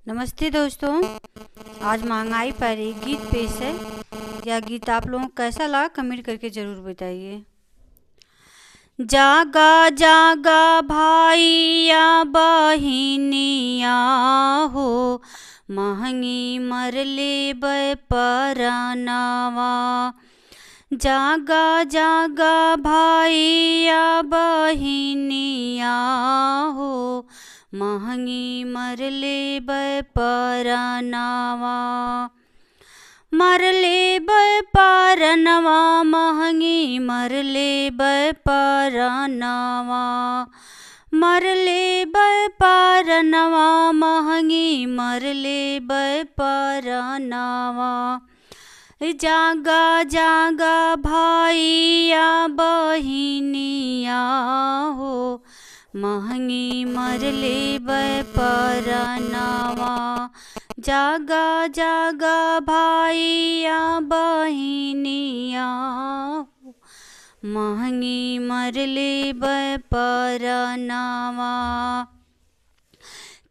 नमस्ते दोस्तों। आज महंगाई पर एक गीत पेश है। यह गीत आप लोगों को कैसा लगा कमेंट करके ज़रूर बताइए। जागा जागा भाइया बहिनिया हो, महंगी मरले परनावा। जागा जागा भाइया बहिनिया हो, महंगी मरले परनावा। मरले परनावा, महंगी मरले परनावा। मरले परनावा, महंगी मरले परनावा। जागा जागा भाइया बहिनिया हो, महंगी मरले परनावा। जागा जागा भाइया बहिनिया हो, महंगी मरले परनावा।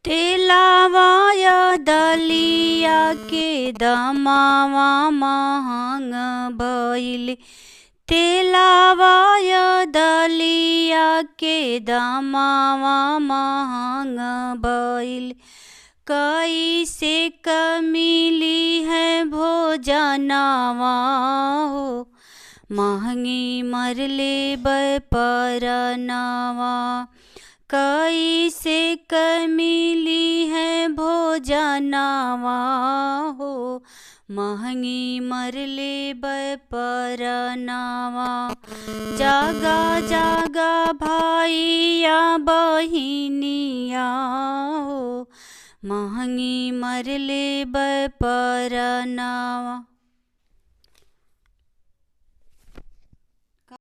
तेलावा या दलिया के दमावा महंग भइल। तेलावा या दलिया के दमावा महंग भइल। कैसे मिली है भोजनावा हो, महंगी मरले परनावा। कैसे मिली है भोजनावा हो, महंगी मरले परनावा। जागा जागा भाइया बहिनिया हो, महंगी मरले परनावा।